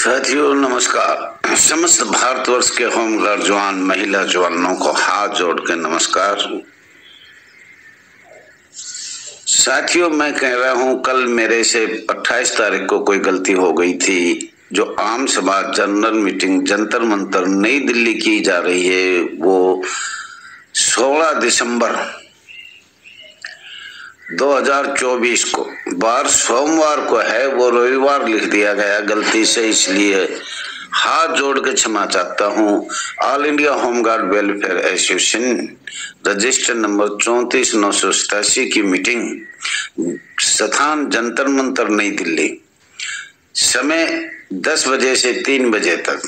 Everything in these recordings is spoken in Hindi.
साथियों नमस्कार। समस्त भारतवर्ष के होमगार्ड जवान महिला जवानों को हाथ जोड़ के नमस्कार। साथियों मैं कह रहा हूं, कल मेरे से 28 तारीख को कोई गलती हो गई थी। जो आम सभा जनरल मीटिंग जंतर मंतर नई दिल्ली की जा रही है वो 16 दिसंबर 2024 को बार सोमवार को है, वो रविवार लिख दिया गया गलती से, इसलिए हाथ जोड़ के क्षमा चाहता हूं। All India home guard welfare association register number 34,987 की मीटिंग, स्थान जंतर मंतर नई दिल्ली, समय 10 बजे से 3 बजे तक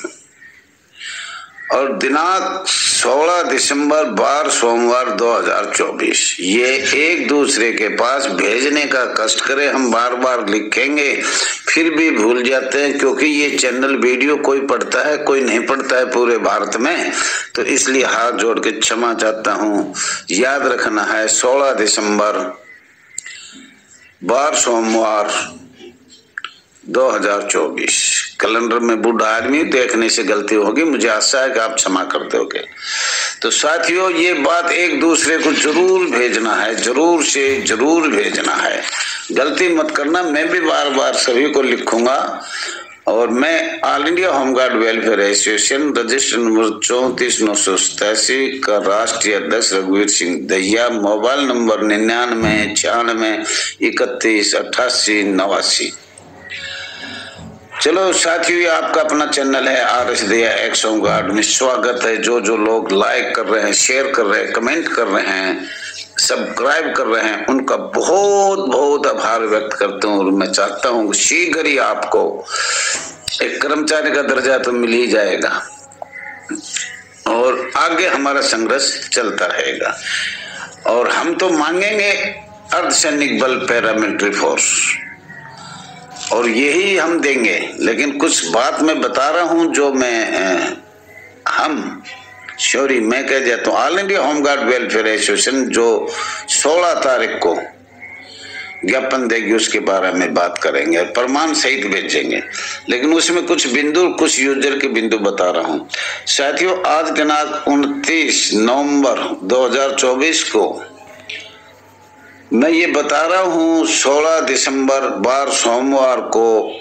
और दिनांक 16 दिसंबर बार सोमवार 2024। ये एक दूसरे के पास भेजने का कष्ट करें। हम बार बार लिखेंगे फिर भी भूल जाते हैं, क्योंकि ये चैनल वीडियो कोई पढ़ता है कोई नहीं पढ़ता है पूरे भारत में, तो इसलिए हाथ जोड़ के क्षमा चाहता हूँ। याद रखना है 16 दिसंबर बार सोमवार 2024। कैलेंडर में बूढ़ा आदमी देखने से गलती होगी, मुझे आशा है कि आप क्षमा कर दोगे। तो साथियों ये बात एक दूसरे को जरूर भेजना है, जरूर से जरूर भेजना है, गलती मत करना। मैं भी बार बार सभी को लिखूंगा। और मैं all India home guard welfare association register number 34,987 का राष्ट्रीय अध्यक्ष रघुवीर सिंह दहिया, मोबाइल नंबर 99 96 31 88 89। चलो साथियों, ये आपका अपना चैनल है RS दहिया एक्स होमगार्ड में स्वागत है। जो लोग लाइक कर रहे हैं, शेयर कर रहे हैं, कमेंट कर रहे हैं, सब्सक्राइब कर रहे हैं, उनका बहुत बहुत आभार व्यक्त करता हूँ। और मैं चाहता हूँ शीघ्र ही आपको एक कर्मचारी का दर्जा तो मिल ही जाएगा और आगे हमारा संघर्ष चलता रहेगा। और हम तो मांगेंगे अर्धसैनिक बल, पैरामिलिट्री फोर्स, और यही हम देंगे। लेकिन कुछ बात मैं बता रहा हूं जो मैं कह जाता हूँ। All India home guard welfare association जो 16 तारीख को ज्ञापन देगी उसके बारे में बात करेंगे, प्रमाण सहित भेजेंगे। लेकिन उसमें कुछ बिंदु, कुछ यूजर के बिंदु बता रहा हूं। साथियों आज दिनांक 29 नवंबर 2024 को मैं ये बता रहा हूँ 16 दिसंबर बार सोमवार को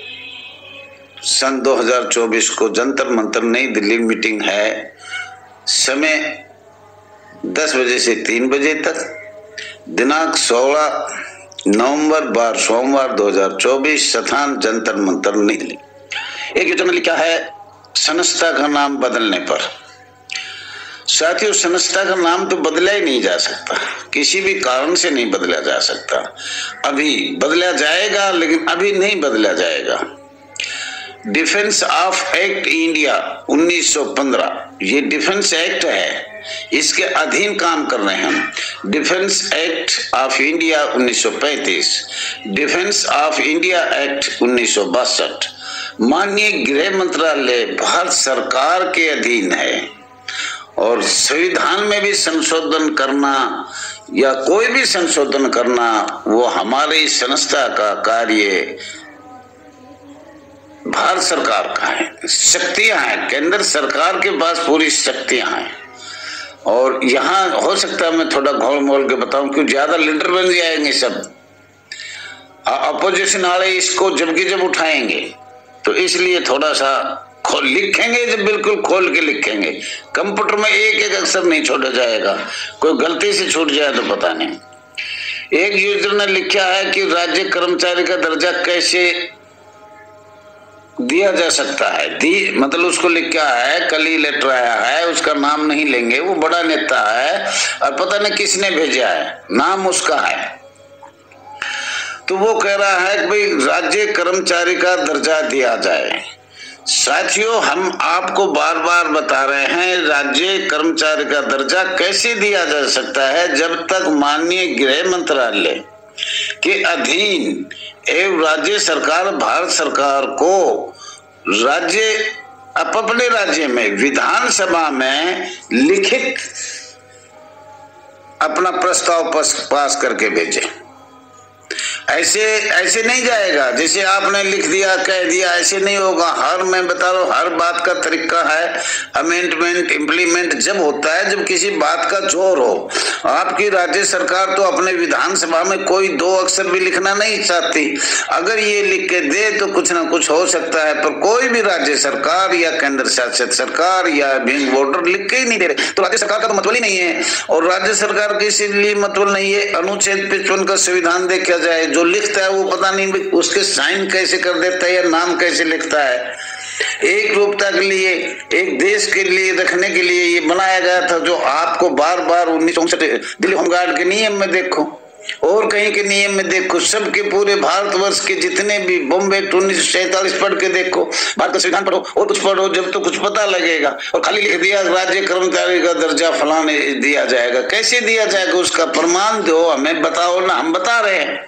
सन 2024 को जंतर मंतर नई दिल्ली मीटिंग है, समय 10 बजे से 3 बजे तक, दिनांक 16 नवंबर बार सोमवार 2024, स्थान जंतर मंतर नई दिल्ली। एक योजना लिखा है संस्था का नाम बदलने पर। साथियों संस्था का नाम तो बदला ही नहीं जा सकता, किसी भी कारण से नहीं बदला जा सकता। अभी बदला जाएगा लेकिन अभी नहीं बदला जाएगा। डिफेंस ऑफ एक्ट इंडिया 1915, ये डिफेंस एक्ट है, इसके अधीन काम कर रहे हैं हम। Defence act of India 1935, defence of India act 1962 माननीय गृह मंत्रालय भारत सरकार के अधीन है। और संविधान में भी संशोधन करना या कोई भी संशोधन करना वो हमारी संस्था का कार्य भारत सरकार का है। शक्तियां हैं, केंद्र सरकार के पास पूरी शक्तियां हैं। और यहाँ हो सकता है मैं थोड़ा घोल मोल के बताऊं, क्यों ज्यादा लीडर बन जाएंगे सब अपोजिशन वाले, इसको जब उठाएंगे, तो इसलिए थोड़ा सा लिखेंगे, जब बिल्कुल खोल के लिखेंगे। कंप्यूटर में एक अक्षर नहीं छोड़ा जाएगा, कोई गलती से छूट जाए तो पता नहीं। एक यूजर ने लिखा है कि राज्य कर्मचारी का दर्जा कैसे दिया जा सकता है। मतलब उसको लिखा है, कल ही लेटर आया है, उसका नाम नहीं लेंगे, वो बड़ा नेता है और पता नहीं किसने भेजा है, नाम उसका है। तो वो कह रहा है कि भाई राज्य कर्मचारी का दर्जा दिया जाए। साथियों हम आपको बार बार बता रहे हैं, राज्य कर्मचारी का दर्जा कैसे दिया जा सकता है जब तक माननीय गृह मंत्रालय के अधीन एवं राज्य सरकार भारत सरकार को राज्य अपने राज्य में विधानसभा में लिखित अपना प्रस्ताव पास करके भेजे। ऐसे नहीं जाएगा। जैसे आपने लिख दिया कह दिया ऐसे नहीं होगा। मैं बता रहा हूँ, हर बात का तरीका है। अमेंडमेंट इम्प्लीमेंट जब होता है जब किसी बात का जोर हो। आपकी राज्य सरकार तो अपने विधानसभा में कोई 2 अक्षर भी लिखना नहीं चाहती। अगर ये लिख के दे तो कुछ ना कुछ हो सकता है, पर कोई भी राज्य सरकार या केंद्र शासित सरकार या विंग बॉर्डर लिख के ही नहीं दे रहे, तो राज्य सरकार का तो मतलब ही नहीं है। और राज्य सरकार के इसलिए मतलब नहीं है। अनुच्छेद 55 का संविधान देखा जाए, जो लिखता है वो पता नहीं उसके साइन कैसे कर देता है या नाम कैसे लिखता है। एक रूपता के लिए, एक देश के लिए रखने के लिए ये बनाया गया था, जो आपको बार बार 1959 दिल्ली होमगार्ड के नियम में देखो और कहीं के नियम में देखो, सबके पूरे भारतवर्ष के जितने भी बॉम्बे 1947 पढ़ के देखो, भारत का संविधान पढ़ो और कुछ पढ़ो, जब तो कुछ पता लगेगा। और खाली लिख दिया राज्य कर्मचारी का दर्जा फलाने दिया जाएगा, कैसे दिया जाएगा उसका प्रमाण दो, हमें बताओ ना। हम बता रहे हैं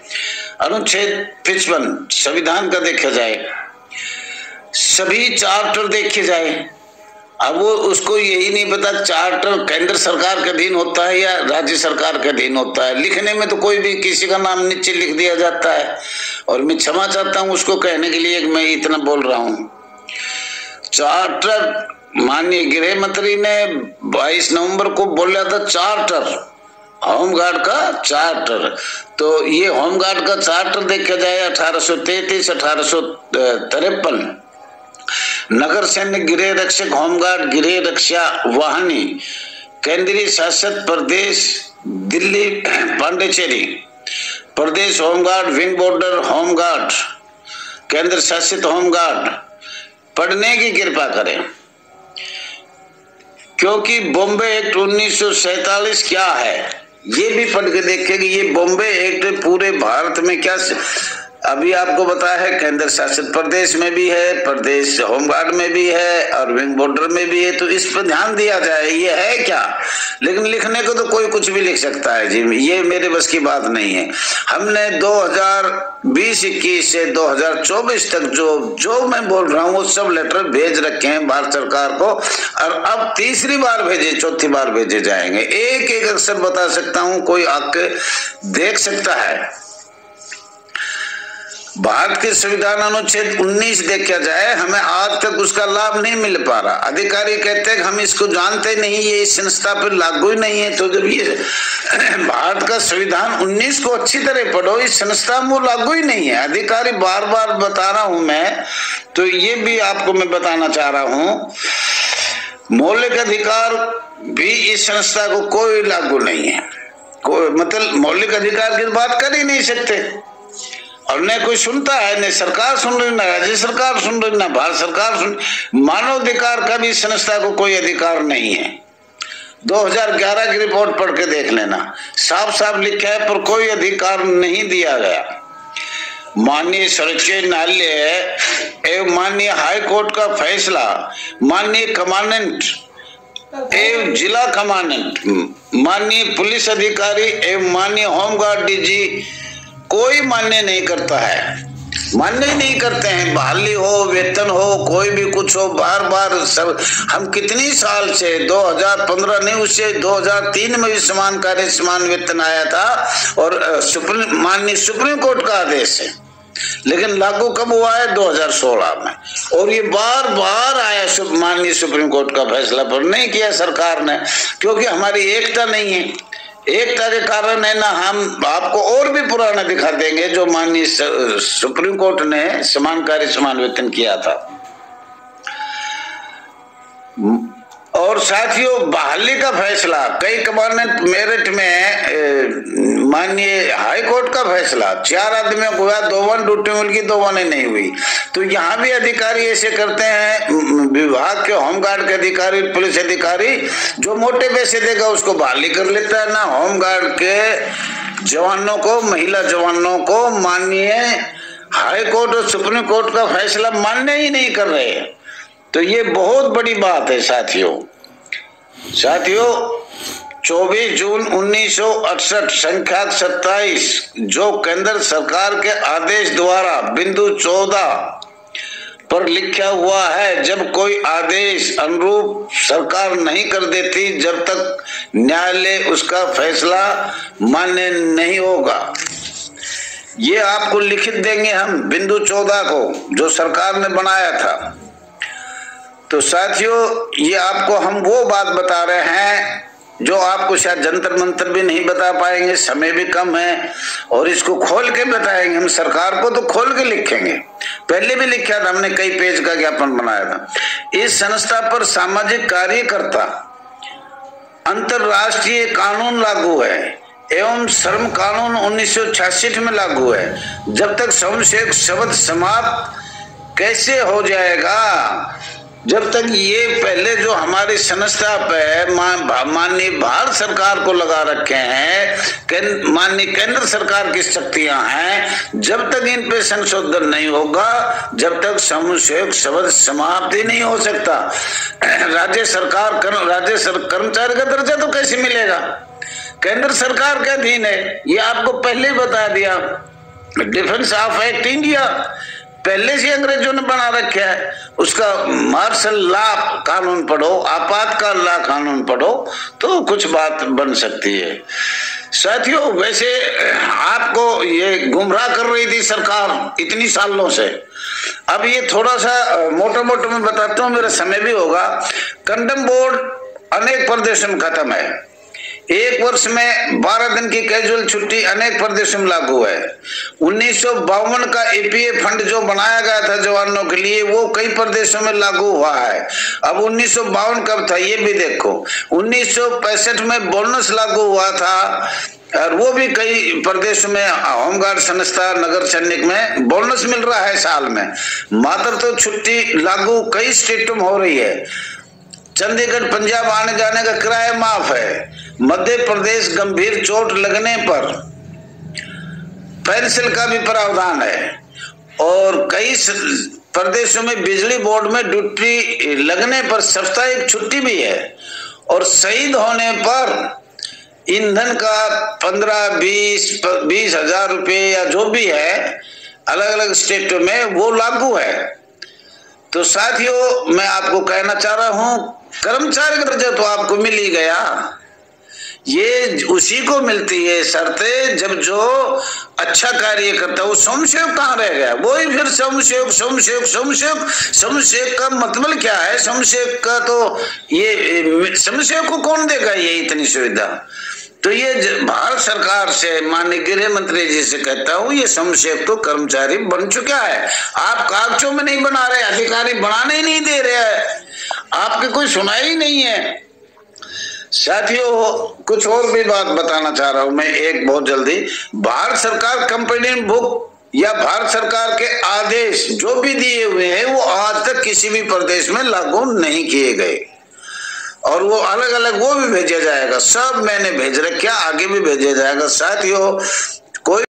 अनुच्छेद 55 संविधान का देखा जाए, सभी चार्टर देखे जाए। अब वो उसको यही नहीं पता चार्टर केंद्र सरकार के अधीन होता है या राज्य सरकार के अधीन होता है। लिखने में तो कोई भी किसी का नाम नीचे लिख दिया जाता है। और मैं क्षमा चाहता हूं उसको कहने के लिए, मैं इतना बोल रहा हूं। चार्टर, माननीय गृह मंत्री ने 22 नवंबर को बोला था चार्टर, होमगार्ड का चार्टर। तो ये होमगार्ड का चार्टर देखा जाए 1833 1853, नगर सैन्य गृह रक्षक होमगार्ड गृह रक्षा वाहिनी केंद्रीय शासित प्रदेश दिल्ली पांडिचेरी, प्रदेश होमगार्ड विंग बॉर्डर होमगार्ड केंद्र शासित होमगार्ड। पढ़ने की कृपा करें, क्योंकि बॉम्बे एक्ट 1947 क्या है ये भी पढ़ के देखेंगे। ये बॉम्बे एक्ट पूरे भारत में क्या, अभी आपको बताया है केंद्र शासित प्रदेश में भी है, प्रदेश होमगार्ड में भी है और विंग बॉर्डर में भी है। तो इस पर ध्यान दिया जाए, ये है क्या। लेकिन लिखने को तो कोई कुछ भी लिख सकता है जी, ये मेरे बस की बात नहीं है। हमने 2020-21 से 2024 तक जो मैं बोल रहा हूँ वो सब लेटर भेज रखे हैं भारत सरकार को, और अब तीसरी बार भेजे, चौथी बार भेजे जाएंगे। एक एक अक्षर बता सकता हूँ, कोई आके देख सकता है। भारत के संविधान अनुच्छेद 19 देखा जाए, हमें आज तक उसका लाभ नहीं मिल पा रहा। अधिकारी कहते हैं हम इसको जानते नहीं, ये इस संस्था पर लागू ही नहीं है। तो जब ये भारत का संविधान 19 को अच्छी तरह पढ़ो, इस संस्था में लागू ही नहीं है। अधिकारी बार बार बता रहा हूं मैं, तो ये भी आपको मैं बताना चाह रहा हूं, मौलिक अधिकार भी इस संस्था को कोई लागू नहीं है। कोई मतलब मौलिक अधिकार की बात कर ही नहीं सकते। और न कोई सुनता है, न सरकार सुन रही, न राज्य सरकार सुन रही, न भारत सरकार सुन। मानवाधिकार का भी संस्था को कोई अधिकार नहीं है। 2011 की रिपोर्ट पढ़ के देख लेना, साफ साफ लिखा है, पर कोई अधिकार नहीं दिया गया। माननीय सर्वोच्च न्यायालय एवं माननीय हाई कोर्ट का फैसला, माननीय कमांडेंट एवं जिला कमांडेंट, माननीय पुलिस अधिकारी एवं माननीय होमगार्ड डीजी कोई मान्य नहीं करता है, मान्य ही नहीं करते हैं। बहाली हो, वेतन हो, कोई भी कुछ हो, बार बार सब। हम कितनी साल से 2015 नहीं, उससे 2003 में भी समान कार्य समान वेतन आया था, और माननीय सुप्रीम कोर्ट का आदेश है। लेकिन लागू कब हुआ है? 2016 में। और ये बार बार आया माननीय सुप्रीम कोर्ट का फैसला, पर नहीं किया सरकार ने, क्योंकि हमारी एकता नहीं है। एकता के कारण है ना, हम आपको और भी पुराना दिखा देंगे जो माननीय सुप्रीम कोर्ट ने समान कार्य समान वेतन किया था। और साथियों, बहाली का फैसला, कई कमांडेंट मेरिट में माननीय हाई कोर्ट का फैसला, 4 आदमियों को हुआ, 2 ड्यूटी मिल, 2 नहीं हुई। तो यहाँ भी अधिकारी ऐसे करते हैं, विभाग के होमगार्ड के अधिकारी, पुलिस अधिकारी, जो मोटे पैसे देगा उसको बहाली कर लेता है ना। होमगार्ड के जवानों को, महिला जवानों को माननीय हाई कोर्ट और सुप्रीम कोर्ट का फैसला मान्य ही नहीं कर रहे। तो ये बहुत बड़ी बात है साथियों। 24 जून 1968 संख्या 27, जो केंद्र सरकार के आदेश द्वारा बिंदु 14 पर लिखा हुआ है, जब कोई आदेश अनुरूप सरकार नहीं कर देती, जब तक न्यायालय उसका फैसला मान्य नहीं होगा। ये आपको लिखित देंगे हम बिंदु 14 को जो सरकार ने बनाया था। तो साथियों, ये आपको हम वो बात बता रहे हैं जो आपको शायद जंतर मंतर भी नहीं बता पाएंगे, समय भी कम है, और इसको खोल के बताएंगे हम सरकार को, तो खोल के लिखेंगे। पहले भी लिखा था हमने, कई पेज का ज्ञापन बनाया था। इस संस्था पर सामाजिक कार्यकर्ता अंतरराष्ट्रीय कानून लागू है एवं श्रम कानून 1966 में लागू है। जब तक श्रमसेवक शब्द समाप्त कैसे हो जाएगा, जब तक ये पहले जो हमारी संस्था पे माननीय भारत सरकार को लगा रखे हैं, माननीय केंद्र सरकार की शक्तियां हैं, जब तक इन पे संशोधन नहीं होगा, जब तक श्रमसेवक शब्द समाप्त ही नहीं हो सकता। राज्य सरकार कर्मचारी का दर्जा तो कैसे मिलेगा, केंद्र सरकार के अधीन है, ये आपको पहले ही बता दिया। डिफेंस ऑफ एक्ट इंडिया पहले से अंग्रेजों ने बना रखा है, उसका मार्शल लॉ कानून पढ़ो, आपातकाल लॉ कानून पढ़ो, तो कुछ बात बन सकती है। साथियों, वैसे आपको ये गुमराह कर रही थी सरकार इतनी सालों से। अब ये थोड़ा सा मोटा मोटा मैं बताता हूँ, मेरा समय भी होगा। कंडम बोर्ड अनेक प्रदेशों में खत्म है। एक वर्ष में 12 दिन की कैजुअल छुट्टी अनेक प्रदेशों में लागू है। 1952 का ईपीएफ फंड जो बनाया गया था जवानों के लिए, वो कई प्रदेशों में लागू हुआ है। अब 1952 कब था ये भी देखो। 1965 में बोनस लागू हुआ था, और वो भी कई प्रदेशों में होमगार्ड संस्था नगर सैनिक में बोनस मिल रहा है साल में। मात्र तो छुट्टी लागू कई स्टेटों में हो रही है। चंडीगढ़ पंजाब आने जाने का किराया माफ है। मध्य प्रदेश गंभीर चोट लगने पर पेंशन का भी प्रावधान है, और कई प्रदेशों में बिजली बोर्ड में ड्यूटी लगने पर साप्ताहिक छुट्टी भी है, और शहीद होने पर ईंधन का 15-20 हजार रुपये या जो भी है अलग अलग स्टेटों में वो लागू है। तो साथियों, मैं आपको कहना चाह रहा हूं, कर्मचारी का दर्जा तो आपको मिल ही गया। ये उसी को मिलती है शर्तें जब जो अच्छा कार्य करता है। वो स्वयंसेवक कहाँ रह गया, वही फिर स्वयंसेवक का मतलब क्या है? स्वयंसेवक का तो ये स्वयंसेवक को कौन देगा ये इतनी सुविधा? तो ये भारत सरकार से माननीय गृह मंत्री जी से कहता हूँ, ये स्वयंसेवक तो कर्मचारी बन चुका है। आप कागजों में नहीं बना रहे, अधिकारी बनाने ही नहीं दे रहे हैं, आपकी कोई सुनाई ही नहीं है। साथियों, कुछ और भी बात बताना चाह रहा हूं मैं एक बहुत जल्दी। भारत सरकार कंपनी बुक या भारत सरकार के आदेश जो भी दिए हुए हैं वो आज तक किसी भी प्रदेश में लागू नहीं किए गए, और वो अलग अलग वो भी भेजा जाएगा। सब मैंने भेज रखा, आगे भी भेजा जाएगा। साथियों,